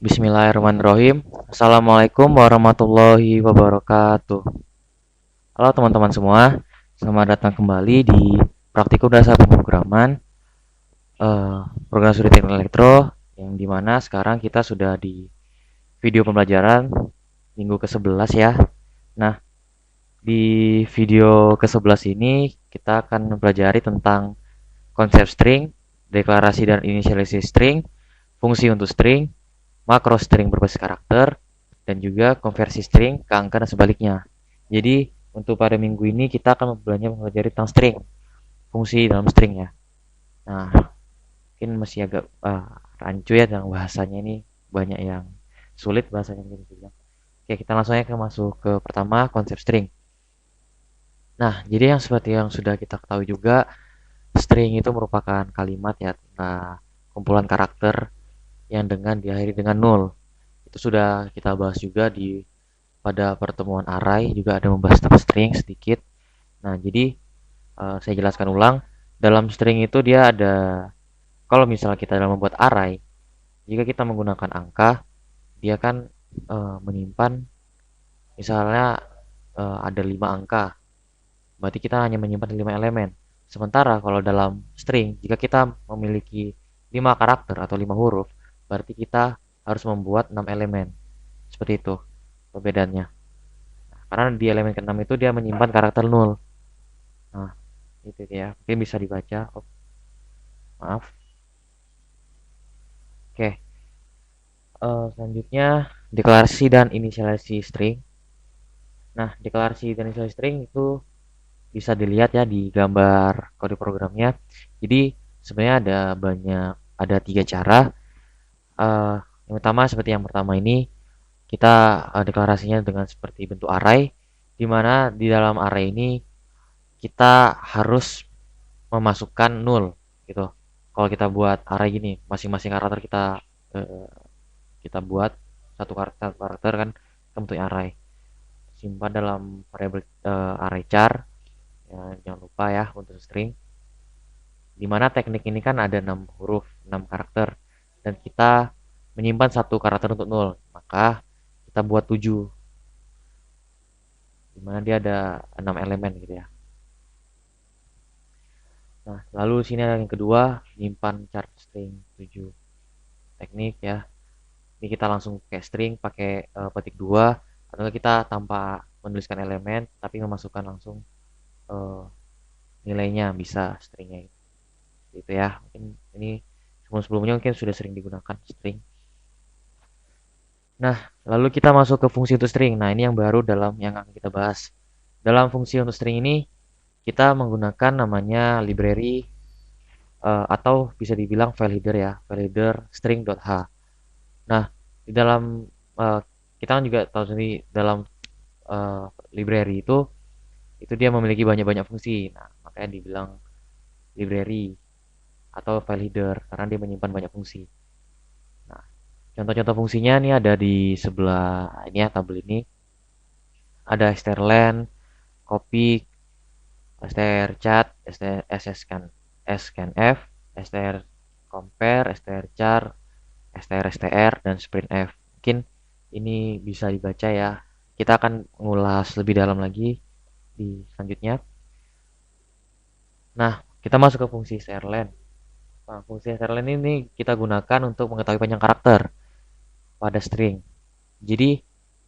Bismillahirrahmanirrahim. Assalamualaikum warahmatullahi wabarakatuh. Halo teman-teman semua, selamat datang kembali di Praktikum Dasar Pemrograman eh, Program Studi Teknik Elektro, yang dimana sekarang kita sudah di video pembelajaran minggu ke-11 ya. Nah, di video ke-11 ini kita akan mempelajari tentang konsep string, deklarasi dan inisialisasi string, fungsi untuk string, makro string berbasis karakter, dan juga konversi string ke angka dan sebaliknya. Jadi untuk pada minggu ini kita akan mempelajari tentang string, fungsi dalam string ya. Nah, mungkin masih agak rancu ya tentang bahasanya ini, banyak yang sulit bahasanya mungkin juga. Oke, kita langsung aja masuk ke pertama, konsep string. Nah, jadi yang seperti yang sudah kita ketahui juga, string itu merupakan kalimat ya, kumpulan karakter yang dengan diakhiri dengan nol. Itu sudah kita bahas juga di pada pertemuan array, juga ada membahas tentang string sedikit. Nah, jadi saya jelaskan ulang. Dalam string itu dia ada, kalau misalnya kita dalam membuat array, jika kita menggunakan angka, dia kan menyimpan misalnya ada 5 angka. Berarti kita hanya menyimpan 5 elemen. Sementara kalau dalam string, jika kita memiliki 5 karakter atau 5 huruf, berarti kita harus membuat 6 elemen. Seperti itu perbedaannya. Karena di elemen ke-6 itu dia menyimpan karakter 0. Nah, itu ya. Mungkin bisa dibaca. Oh, maaf. Oke. Selanjutnya deklarasi dan inisialisasi string. Nah, deklarasi dan inisialisasi string itu bisa dilihat ya di gambar kode programnya. Jadi sebenarnya ada 3 cara. Eh, yang pertama seperti yang pertama ini, kita deklarasinya dengan seperti bentuk array, di mana di dalam array ini kita harus memasukkan nul gitu. Kalau kita buat array gini, masing-masing karakter eh, kita buat satu karakter kan bentuknya array. Simpan dalam variabel array char. Ya, jangan lupa ya untuk string. Dimana teknik ini kan ada 6 huruf, 6 karakter, dan kita menyimpan satu karakter untuk nol. Maka kita buat 7, dimana dia ada 6 elemen gitu ya. Nah, lalu sini ada yang kedua, menyimpan char string 7 teknik ya. Ini kita langsung pakai string, pakai petik 2, atau kita tanpa menuliskan elemen tapi memasukkan langsung uh, nilainya, bisa stringnya gitu ya. Mungkin ini sebelum-sebelumnya mungkin sudah sering digunakan string. Nah, lalu kita masuk ke fungsi untuk string. Nah, ini yang baru dalam yang akan kita bahas. Dalam fungsi untuk string ini kita menggunakan namanya library atau bisa dibilang file header ya, file header string.h. Nah, di dalam uh, kita kan juga tahu sendiri dalam library itu dia memiliki banyak-banyak fungsi. Nah, makanya dibilang library atau file header karena dia menyimpan banyak fungsi. Nah, contoh-contoh fungsinya nih ada di sebelah ini ya, tabel ini. Ada strlen, copy, strchat, scanf, str compare, strchar, str dan sprintf. Mungkin ini bisa dibaca ya. Kita akan mengulas lebih dalam lagi di selanjutnya. Nah, kita masuk ke fungsi strlen. Nah, fungsi strlen ini kita gunakan untuk mengetahui panjang karakter pada string. Jadi,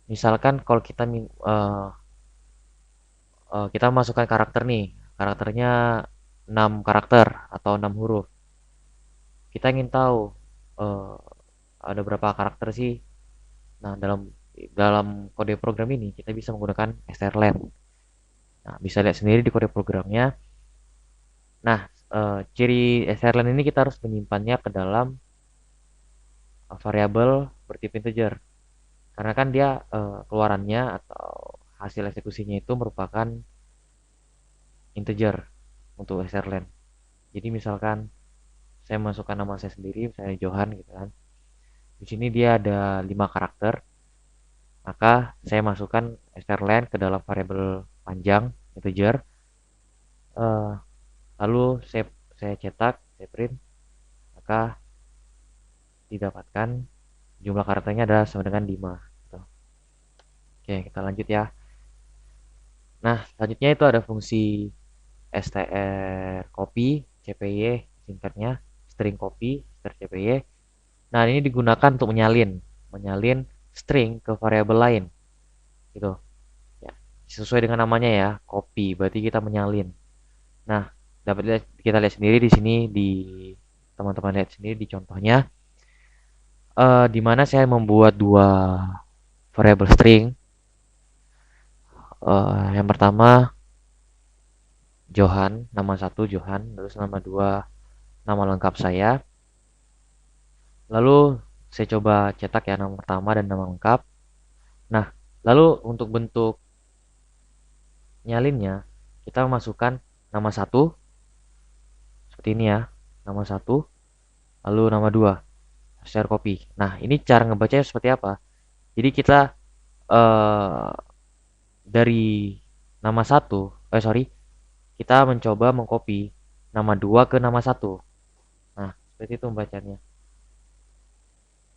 misalkan kalau kita masukkan karakter nih, karakternya 6 karakter atau 6 huruf. Kita ingin tahu uh, ada berapa karakter sih. Nah, dalam dalam kode program ini kita bisa menggunakan strlen. Nah, bisa lihat sendiri di kode programnya. Nah, ciri strlen ini kita harus menyimpannya ke dalam variabel bertipe integer. Karena kan dia keluarannya atau hasil eksekusinya itu merupakan integer untuk strlen. Jadi misalkan saya masukkan nama saya sendiri, misalnya Johan gitu kan. Di sini dia ada 5 karakter, maka saya masukkan strlen ke dalam variabel panjang integer. Eh, Lalu saya cetak, saya print, maka didapatkan jumlah karakternya adalah sama dengan 5 gitu. Oke, kita lanjut ya. Nah, selanjutnya itu ada fungsi str copy cpy singkatnya, string copy str cpy. Nah, ini digunakan untuk menyalin string ke variabel lain gitu ya. Sesuai dengan namanya ya, copy berarti kita menyalin. Nah, kita lihat sendiri di sini, di teman-teman lihat sendiri di contohnya, di mana saya membuat dua variabel string. Yang pertama Johan, nama satu Johan, terus nama dua nama lengkap saya. Lalu saya coba cetak ya nama pertama dan nama lengkap. Nah, lalu untuk bentuk nyalinnya kita masukkan nama satu seperti ini ya, nama satu, lalu nama dua, share copy. Nah, ini cara ngebacanya seperti apa? Jadi kita eh, dari nama satu, kita mencoba mengcopy nama dua ke nama satu. Nah, seperti itu membacanya.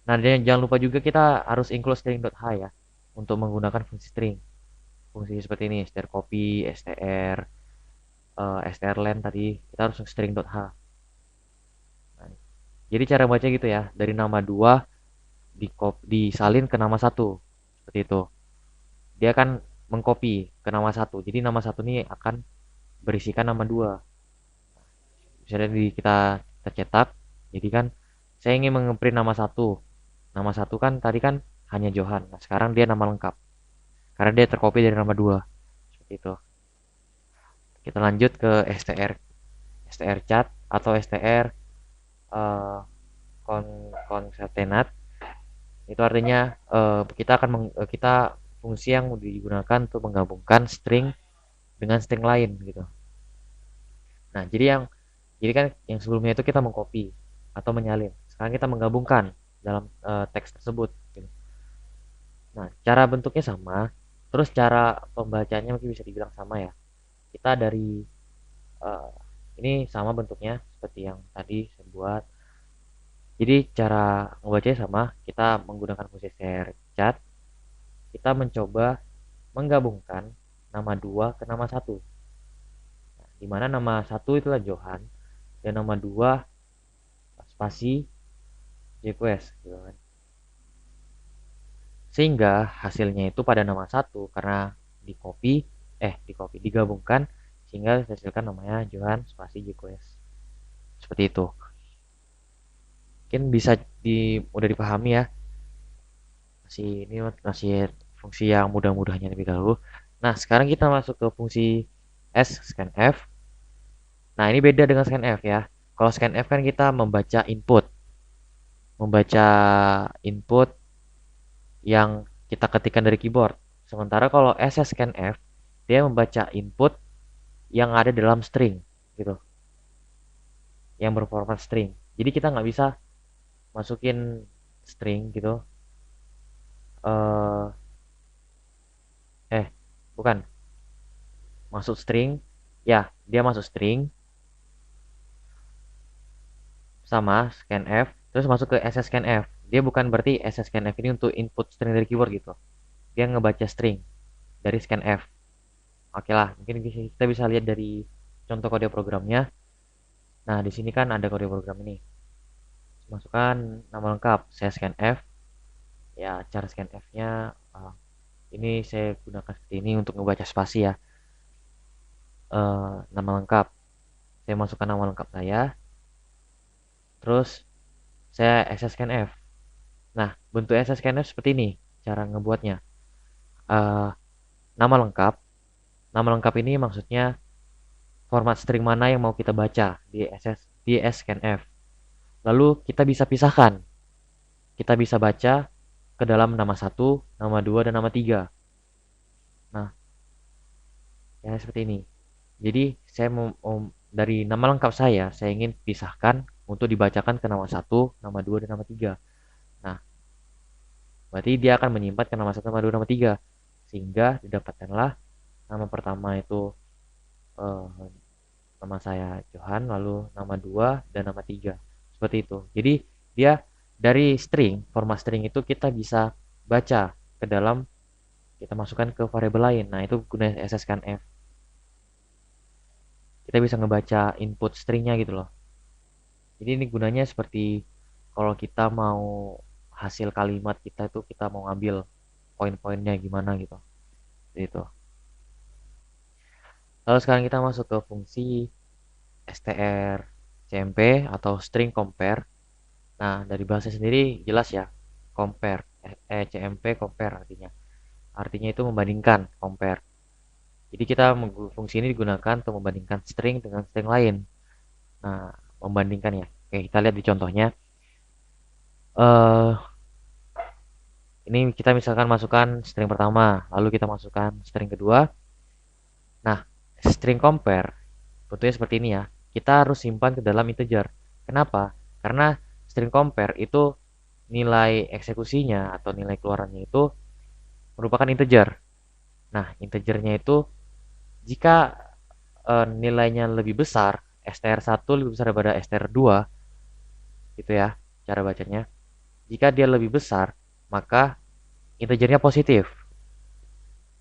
Nah, dan jangan lupa juga kita harus include string.h ya untuk menggunakan fungsi string. Fungsi seperti ini, str copy, str, strlen tadi, kita harus string.h. Nah, jadi cara baca gitu ya, dari nama dua disalin ke nama satu, seperti itu. Dia akan mengcopy ke nama satu, jadi nama satu ini akan berisikan nama dua. Misalnya kita cetak, jadi kan saya ingin mengeprint nama satu. Nama satu kan tadi kan hanya Johan. Nah, sekarang dia nama lengkap. Karena dia tercopy dari nama dua. Seperti itu. Kita lanjut ke str chat atau str uh, concatenate. Itu artinya kita fungsi yang digunakan untuk menggabungkan string dengan string lain gitu. Nah, jadi kan yang sebelumnya itu kita mengcopy atau menyalin. Sekarang kita menggabungkan dalam teks tersebut gitu. Nah, cara bentuknya sama, terus cara pembacanya mungkin bisa dibilang sama ya. Kita dari uh, ini sama bentuknya seperti yang tadi saya buat. Jadi cara membacanya sama, kita menggunakan fungsi share chat, kita mencoba menggabungkan nama dua ke nama satu. Nah, di mana nama satu itulah Johan dan nama dua spasi jQuest gitu kan. Sehingga hasilnya itu pada nama satu karena digabungkan sehingga dihasilkan namanya Johan spasi jQuest. Seperti itu. Mungkin bisa udah dipahami ya. Masih fungsi yang mudah-mudahnya lebih dahulu. Nah, sekarang kita masuk ke fungsi scanf. Nah, ini beda dengan scanf ya. Kalau scanf kan kita membaca input yang kita ketikkan dari keyboard. Sementara kalau scanf dia membaca input yang ada dalam string gitu, yang berformat string. Jadi kita nggak bisa masukin string gitu. eh bukan masuk string, ya dia masuk string sama scanf terus masuk ke scanf. Dia bukan berarti scanf ini untuk input string dari keyboard gitu, dia ngebaca string dari scanf. Oke lah, mungkin kita bisa lihat dari contoh kode programnya. Nah, di sini kan ada kode program ini. Masukkan nama lengkap, saya scanf. Ya, cara scanf-nya ini saya gunakan seperti ini untuk ngebaca spasi ya. Nama lengkap. Saya masukkan nama lengkap saya. Terus saya scanf. Nah, bentuk scanf seperti ini cara ngebuatnya. Eh, nama lengkap. Nama lengkap ini maksudnya format string mana yang mau kita baca di scanf. Lalu kita bisa pisahkan. Kita bisa baca ke dalam nama satu, nama dua, dan nama tiga. Nah, ya seperti ini. Jadi saya mau dari nama lengkap saya ingin pisahkan untuk dibacakan ke nama satu, nama dua, dan nama tiga. Nah, berarti dia akan menyimpan ke nama satu, nama dua, nama tiga, sehingga didapatkanlah nama pertama itu eh, nama saya Johan, lalu nama dua dan nama tiga, seperti itu. Jadi dia Dari string, format string itu kita bisa baca ke dalam, kita masukkan ke variabel lain. Nah, itu guna SSCANF. Kita bisa ngebaca input stringnya gitu loh. Jadi ini gunanya seperti kalau kita mau hasil kalimat kita itu kita mau ngambil poin-poinnya gimana gitu. Gitu. Lalu sekarang kita masuk ke fungsi strcmp atau string compare. Nah, dari bahasa sendiri jelas ya, compare, cmp compare artinya. Artinya itu membandingkan, compare. Jadi kita fungsi ini digunakan untuk membandingkan string dengan string lain. Nah, membandingkan ya. Oke, kita lihat di contohnya. Eh, ini kita misalkan masukkan string pertama, lalu kita masukkan string kedua. Nah, string compare bentuknya seperti ini ya. Kita harus simpan ke dalam integer. Kenapa? Karena string compare itu nilai eksekusinya atau nilai keluarannya itu merupakan integer. Nah, integernya itu jika nilainya lebih besar, str1 lebih besar daripada str2, gitu ya cara bacanya. Jika dia lebih besar, maka integernya positif.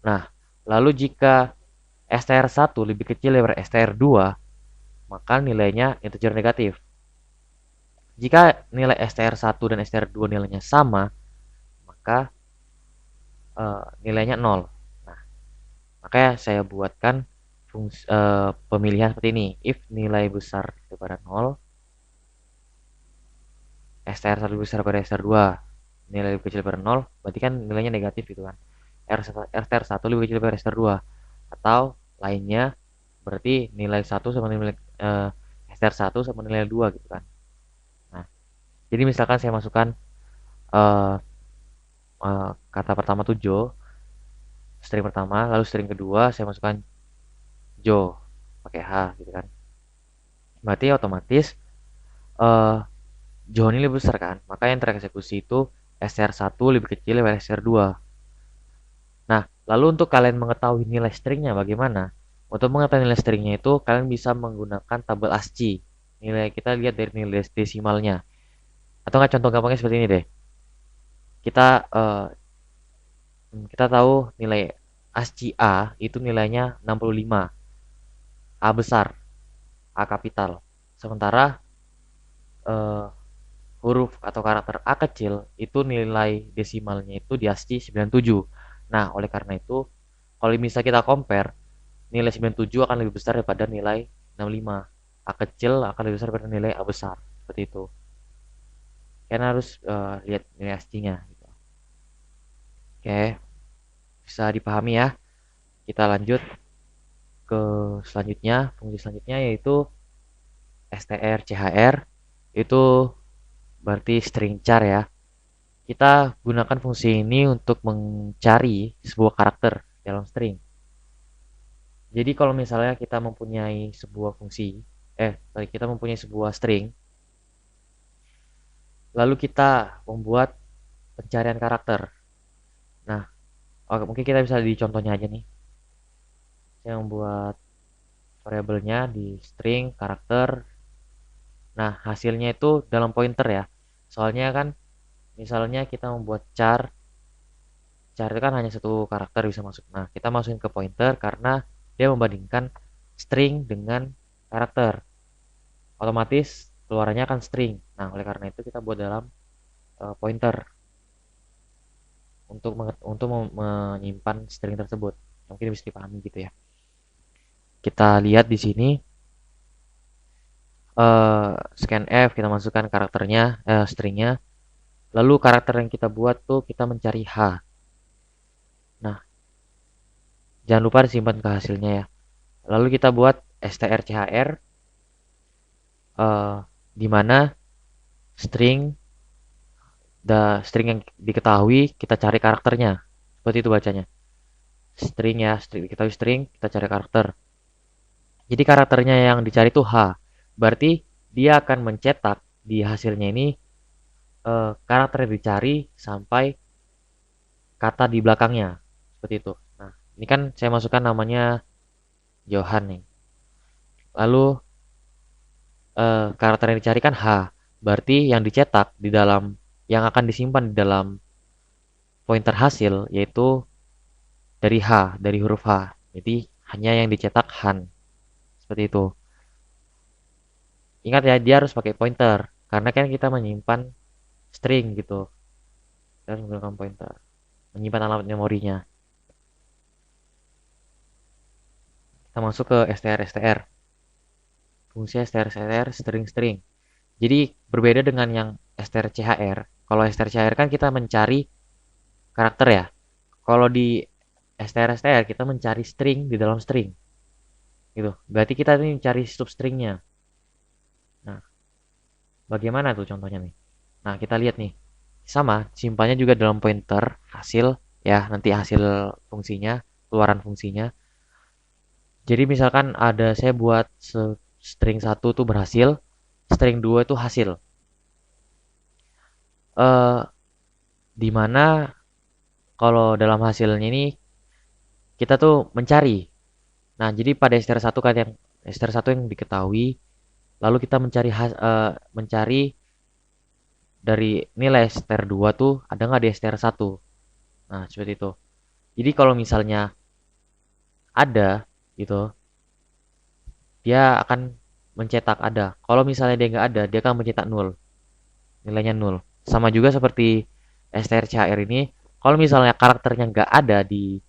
Nah, lalu jika str1 lebih kecil daripada str2, maka nilainya integer negatif. Jika nilai str1 dan str2 nilainya sama, maka nilainya 0. Nah, makanya saya buatkan pemilihan seperti ini. If nilai besar daripada 0, str1 lebih besar daripada str2, nilai lebih kecil daripada 0, berarti kan nilainya negatif gitu kan. str1 lebih kecil daripada str2. Atau lainnya, berarti nilai 1 sama nilai str1 sama nilai 2 gitu kan. Nah, jadi misalkan saya masukkan uh, kata pertama tuh Joe, string pertama, lalu string kedua saya masukkan Joe pakai H gitu kan. Berarti otomatis uh, Joe ini lebih besar kan, maka yang tereksekusi itu str1 lebih kecil dari str2. Nah, lalu untuk kalian mengetahui nilai stringnya bagaimana? Untuk mengetahui nilai stringnya itu kalian bisa menggunakan tabel ASCII. Nilai kita lihat dari nilai desimalnya. Atau nggak, contoh gampangnya seperti ini deh. Kita tahu nilai ASCII A itu nilainya 65. A besar, A kapital. Sementara eh, huruf atau karakter A kecil itu nilai desimalnya itu di ASCII 97. Nah, oleh karena itu kalau misalnya kita compare, nilai 97 akan lebih besar daripada nilai 65. A kecil akan lebih besar daripada nilai A besar. Seperti itu. Karena harus lihat nilai ASCII-nya gitu. Oke, bisa dipahami ya. Kita lanjut ke selanjutnya, fungsi selanjutnya yaitu strchr. Itu berarti string char ya. Kita gunakan fungsi ini untuk mencari sebuah karakter dalam string. Jadi kalau misalnya kita mempunyai sebuah fungsi, kita mempunyai sebuah string, lalu kita membuat pencarian karakter. Nah, oke, mungkin kita bisa di contohnya aja nih. Saya membuat variabelnya di string karakter. Nah, hasilnya itu dalam pointer ya. Soalnya kan misalnya kita membuat char, char itu kan hanya satu karakter bisa masuk. Nah, kita masukin ke pointer karena dia membandingkan string dengan karakter. Otomatis keluarannya akan string. Nah, oleh karena itu kita buat dalam pointer untuk menyimpan string tersebut. Mungkin bisa dipahami gitu ya. Kita lihat di sini scanf, kita masukkan karakternya, stringnya. Lalu karakter yang kita buat tuh kita mencari H. Nah, jangan lupa disimpan ke hasilnya ya. Lalu kita buat strchr, di mana string string yang diketahui kita cari karakternya. Seperti itu bacanya. String ya, string diketahui string, kita cari karakter. Jadi karakternya yang dicari itu H. Berarti dia akan mencetak di hasilnya ini karakter yang dicari sampai kata di belakangnya. Seperti itu. Nah, ini kan saya masukkan namanya Johan nih. Lalu karakter yang dicari kan H. Berarti yang dicetak di dalam yang akan disimpan di dalam pointer hasil yaitu dari huruf H. Jadi hanya yang dicetak Han. Seperti itu. Ingat ya, dia harus pakai pointer karena kan kita menyimpan string gitu. Kita harus menggunakan pointer. Menyimpan alamat memorinya. Kita masuk ke str. Fungsi str string. Jadi berbeda dengan yang strchr. Kalau strchr kan kita mencari karakter ya. Kalau di str kita mencari string di dalam string. Gitu. Berarti kita ini mencari substringnya. Nah, bagaimana tuh contohnya nih? Nah, kita lihat nih. Sama, simpannya juga dalam pointer hasil ya, nanti hasil fungsinya, keluaran fungsinya. Jadi misalkan ada saya buat string 1 tuh berhasil, string 2 itu hasil. Eh di mana kalau dalam hasilnya ini kita tuh mencari. Nah, jadi pada str1 kan yang str1 yang diketahui, lalu kita mencari dari nilai str2 tuh ada nggak di str1. Nah, seperti itu. Jadi kalau misalnya ada gitu, dia akan mencetak ada. Kalau misalnya dia nggak ada, dia akan mencetak 0. Nilainya 0. Sama juga seperti strchr ini, kalau misalnya karakternya nggak ada di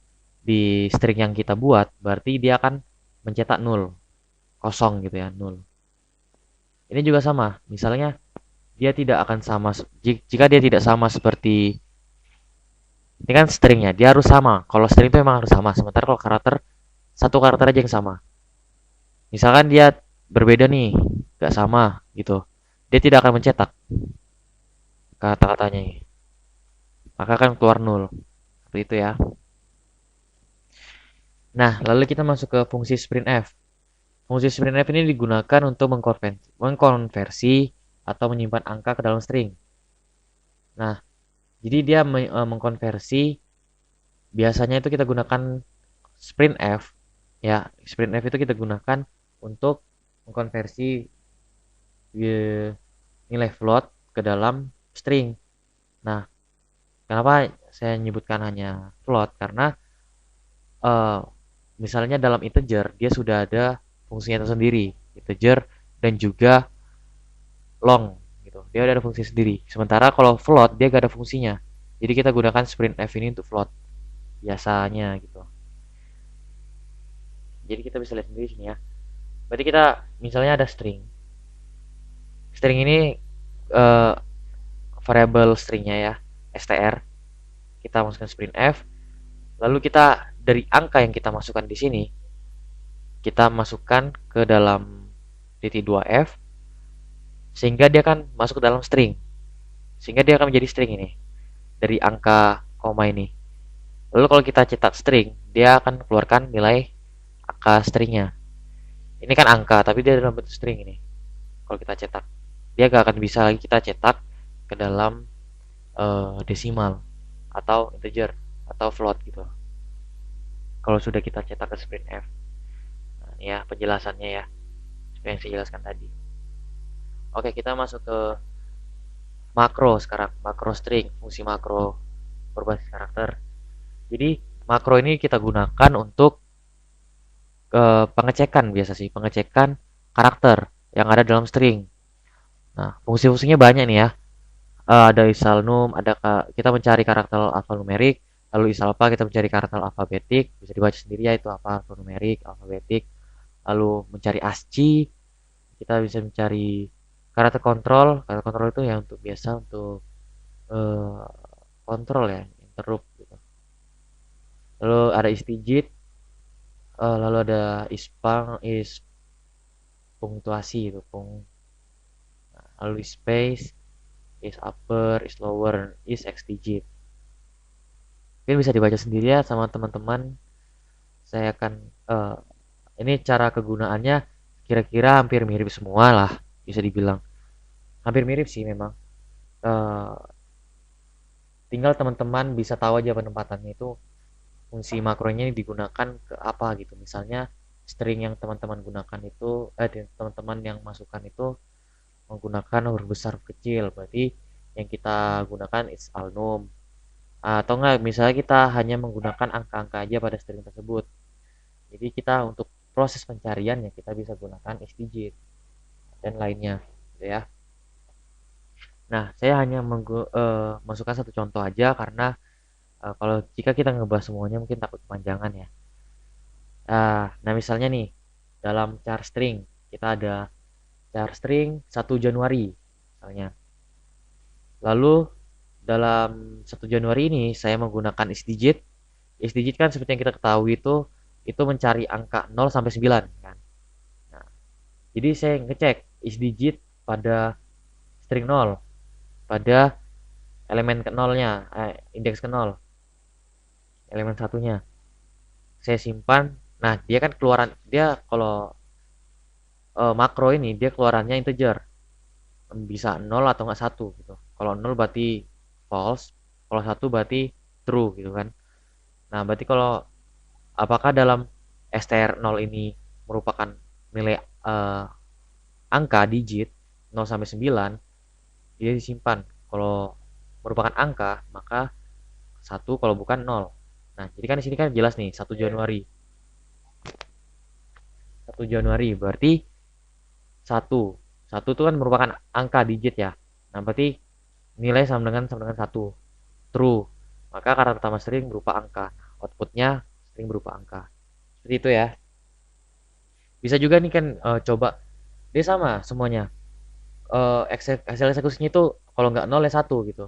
string yang kita buat, berarti dia akan mencetak 0. Kosong gitu ya, 0. Ini juga sama. Misalnya dia tidak akan sama jika dia tidak sama seperti ini kan stringnya, dia harus sama. Kalau string itu memang harus sama. Sementara kalau karakter satu karakter aja yang sama. Misalkan dia berbeda nih, nggak sama gitu, dia tidak akan mencetak kata-katanya, maka akan keluar 0. Seperti itu ya. Nah, lalu kita masuk ke fungsi sprintf. Fungsi sprintf ini digunakan untuk mengkonversi atau menyimpan angka ke dalam string. Nah, jadi dia mengkonversi, biasanya itu kita gunakan sprintf ya. Sprintf itu kita gunakan untuk mengkonversi nilai float ke dalam string. Nah, kenapa saya menyebutkan hanya float? Karena uh, misalnya dalam integer dia sudah ada fungsinya tersendiri, integer dan juga long gitu. Dia ada fungsi sendiri. Sementara kalau float dia gak ada fungsinya. Jadi kita gunakan sprintf ini untuk float biasanya gitu. Jadi kita bisa lihat sendiri sini ya. Berarti kita misalnya ada string. String ini uh, variable stringnya ya, str. Kita masukkan sprintf. Lalu kita dari angka yang kita masukkan di sini, kita masukkan ke dalam titik 2f sehingga dia akan masuk ke dalam string. Sehingga dia akan menjadi string ini dari angka koma ini. Lalu kalau kita cetak string, dia akan keluarkan nilai angka stringnya. Ini kan angka, tapi dia dalam bentuk string ini. Kalau kita cetak, dia gak akan bisa lagi kita cetak ke dalam desimal atau integer atau float gitu. Kalau sudah kita cetak ke sprintf. Nah, ya penjelasannya ya, seperti yang saya jelaskan tadi. Oke, kita masuk ke makro sekarang, makro string, fungsi makro berbasis karakter. Jadi makro ini kita gunakan untuk pengecekan, biasa sih, pengecekan karakter yang ada dalam string. Nah, fungsi-fungsinya banyak nih ya. Ada isalnum, ada kita mencari karakter alfanumerik, lalu isalpha kita mencari karakter alfabetik, bisa dibaca sendiri ya itu apa, alfanumerik, alfabetik. Lalu mencari ASCII, kita bisa mencari karakter kontrol itu yang untuk biasa untuk uh, kontrol ya, interrupt gitu. Lalu ada istigit, lalu ada is punktuasi itu lalu space, is upper, is lower, is x digit. Mungkin bisa dibaca sendiri ya sama teman-teman. Saya akan ini cara kegunaannya kira-kira hampir mirip semua lah, bisa dibilang hampir mirip sih memang. uh, Tinggal teman-teman bisa tahu aja penempatannya itu, fungsi makronya digunakan ke apa gitu. Misalnya string yang teman-teman gunakan itu teman-teman yang masukkan itu menggunakan huruf besar huruf kecil, berarti yang kita gunakan is alnum. Atau enggak, misalnya kita hanya menggunakan angka-angka aja pada string tersebut. Jadi kita untuk proses pencarian ya kita bisa gunakan is digit dan lainnya, gitu ya. Nah, saya hanya masukkan satu contoh aja karena kalau jika kita ngebahas semuanya mungkin takut kepanjangan ya. Nah misalnya nih dalam char string kita ada char string 1 Januari misalnya. Lalu dalam 1 Januari ini saya menggunakan is digit. Is digit kan seperti yang kita ketahui itu mencari angka 0 sampai 9 kan. Nah, jadi saya ngecek is digit pada string 0 pada elemen ke nolnya, indeks ke 0, elemen satunya. Saya simpan. Nah, dia kan keluaran dia kalau makro ini dia keluarannya integer. Bisa 0 atau enggak 1 gitu. Kalau 0 berarti false, kalau 1 berarti true gitu kan. Nah, berarti kalau apakah dalam str 0 ini merupakan nilai angka digit 0 sampai 9, dia disimpan. Kalau merupakan angka, maka 1, kalau bukan 0. Nah, jadi kan di sini kan jelas nih 1 Januari. 1 Januari berarti 1. 1 itu kan merupakan angka digit ya. Nah, berarti nilai sama dengan 1. True. Maka kata pertama string berupa angka. Outputnya string berupa angka. Seperti itu ya. Bisa juga nih kan coba dia sama semuanya. Hasil eksekusinya itu kalau nggak 0 ya 1 gitu.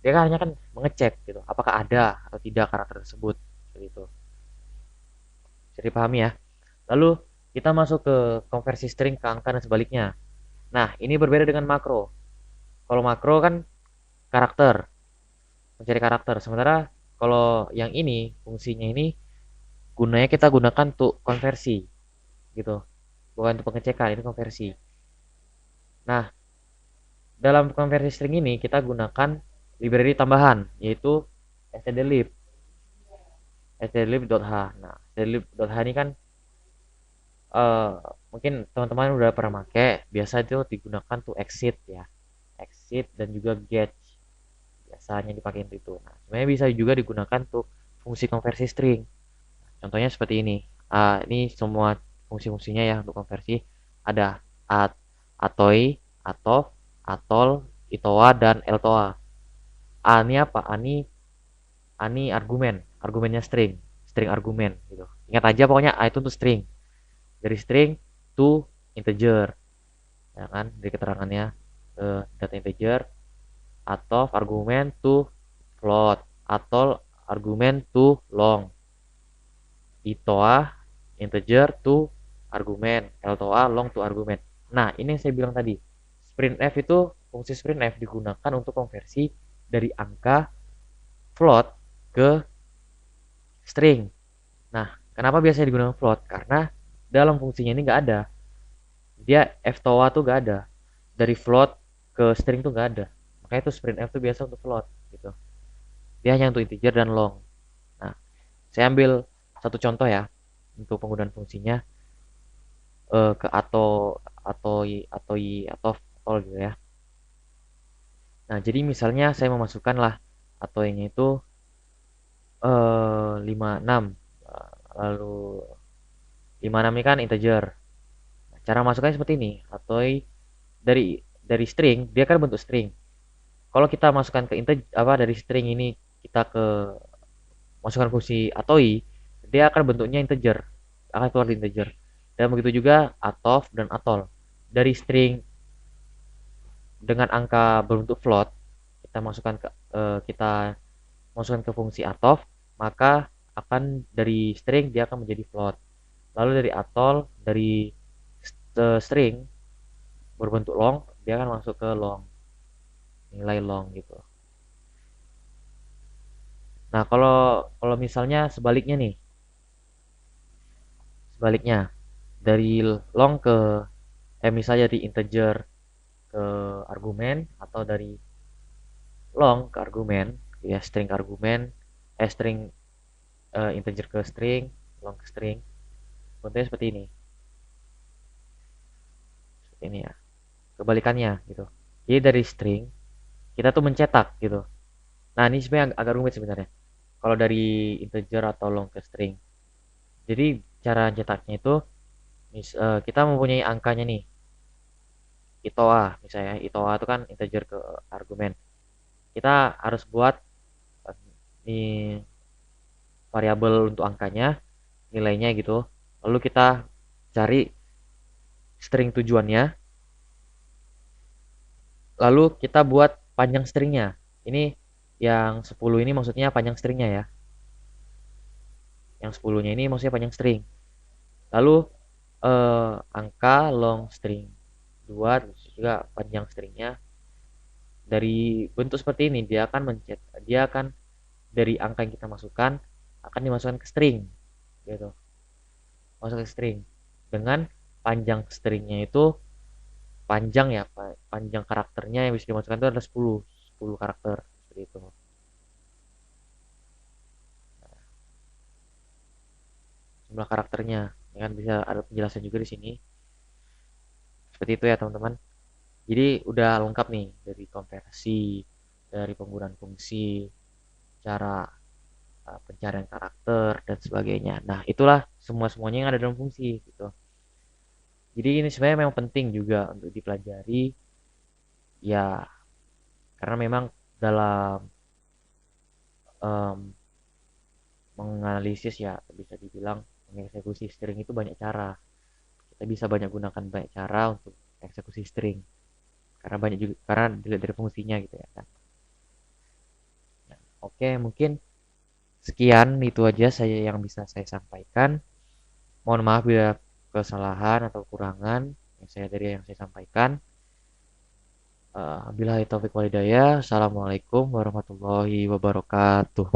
Dia kan hanya kan mengecek gitu. Apakah ada atau tidak karakter tersebut. Seperti itu. Bisa dipahami ya. Lalu kita masuk ke konversi string ke angka dan sebaliknya. Nah, ini berbeda dengan makro. Kalau makro kan karakter, mencari karakter. Sementara kalau yang ini, fungsinya ini gunanya kita gunakan untuk konversi gitu. Bukan untuk pengecekan, ini konversi. Nah, dalam konversi string ini kita gunakan library tambahan yaitu stdlib. stdlib.h. Nah, stdlib.h ini kan eh, mungkin teman-teman udah pernah pakai, biasa itu digunakan tuh exit ya. Exit dan juga get. Biasanya dipakai untuk itu. Nah, sebenarnya bisa juga digunakan untuk fungsi konversi string. Contohnya seperti ini. Ini semua fungsi-fungsinya ya untuk konversi. Ada at, atoi, atof, atol, itoa, dan eltoa. A ini apa? A ini argumen. Argumennya string. String argumen gitu. Ingat aja pokoknya A itu untuk string. Dari string to integer. Ya kan? Dari keterangannya data integer. Atof argumen to float. Atol argumen to long. Itoa integer to argumen, eltoa long to argumen. Nah, ini yang saya bilang tadi. Sprintf itu fungsi sprintf digunakan untuk konversi dari angka float ke string. Nah, kenapa biasanya digunakan float? Karena dalam fungsinya ini nggak ada. Dia ftoa tuh nggak ada. Dari float ke string tuh nggak ada. Makanya itu sprintf tuh biasa untuk float gitu. Dia hanya untuk integer dan long. Nah, saya ambil satu contoh ya untuk penggunaan fungsinya ke atau gitu ya. Nah, jadi misalnya saya memasukkan lah atau ini itu 56. Lalu 56 ini kan integer. Nah, cara masuknya seperti ini. Atau dari string, dia kan bentuk string. Kalau kita masukkan ke integer apa dari string ini kita ke masukkan fungsi atoi, dia akan bentuknya integer. Akan keluar di integer. Dan begitu juga atof dan atol. Dari string dengan angka berbentuk float kita masukkan ke fungsi atof, maka akan dari string dia akan menjadi float. Lalu dari atol dari string berbentuk long dia akan masuk ke long, nilai long gitu. Nah, kalau kalau misalnya sebaliknya dari long ke misalnya dari integer ke argumen atau dari long ke argumen ya, string ke argumen, string integer ke string, long ke string. Contohnya seperti ini. Seperti ini ya. Kebalikannya gitu. Jadi dari string kita tuh mencetak gitu. Nah, ini sebenarnya agak rumit sebenarnya. Kalau dari integer atau long ke string. Jadi cara cetaknya itu kita mempunyai angkanya nih, itoa misalnya. Itoa itu kan integer ke argumen. Kita harus buat nih variabel untuk angkanya, nilainya gitu. Lalu kita cari string tujuannya, lalu kita buat panjang stringnya. Ini yang 10 ini maksudnya panjang stringnya ya. Yang 10-nya ini maksudnya panjang string. Lalu angka long string 2 terus juga panjang stringnya. Dari bentuk seperti ini dia akan dari angka yang kita masukkan akan dimasukkan ke string gitu. Masuk ke string dengan panjang stringnya itu panjang ya, panjang karakternya yang bisa dimasukkan itu adalah 10 karakter seperti itu. Jumlah karakternya ya kan bisa ada penjelasan juga di sini. Seperti itu ya teman-teman. Jadi udah lengkap nih dari konversi, dari penggunaan fungsi, cara pencarian karakter dan sebagainya. Nah, itulah semuanya yang ada dalam fungsi gitu. Jadi ini sebenarnya memang penting juga untuk dipelajari ya, karena memang dalam um, menganalisis ya bisa dibilang mengeksekusi string itu banyak cara. Kita bisa banyak gunakan banyak cara untuk eksekusi string. Karena banyak juga karena dilihat dari fungsinya gitu ya kan. Nah, oke, mungkin sekian itu aja saya yang bisa saya sampaikan. Mohon maaf bila kesalahan atau kurangan yang saya sampaikan. Bila taufik walhidayah. Assalamualaikum warahmatullahi wabarakatuh.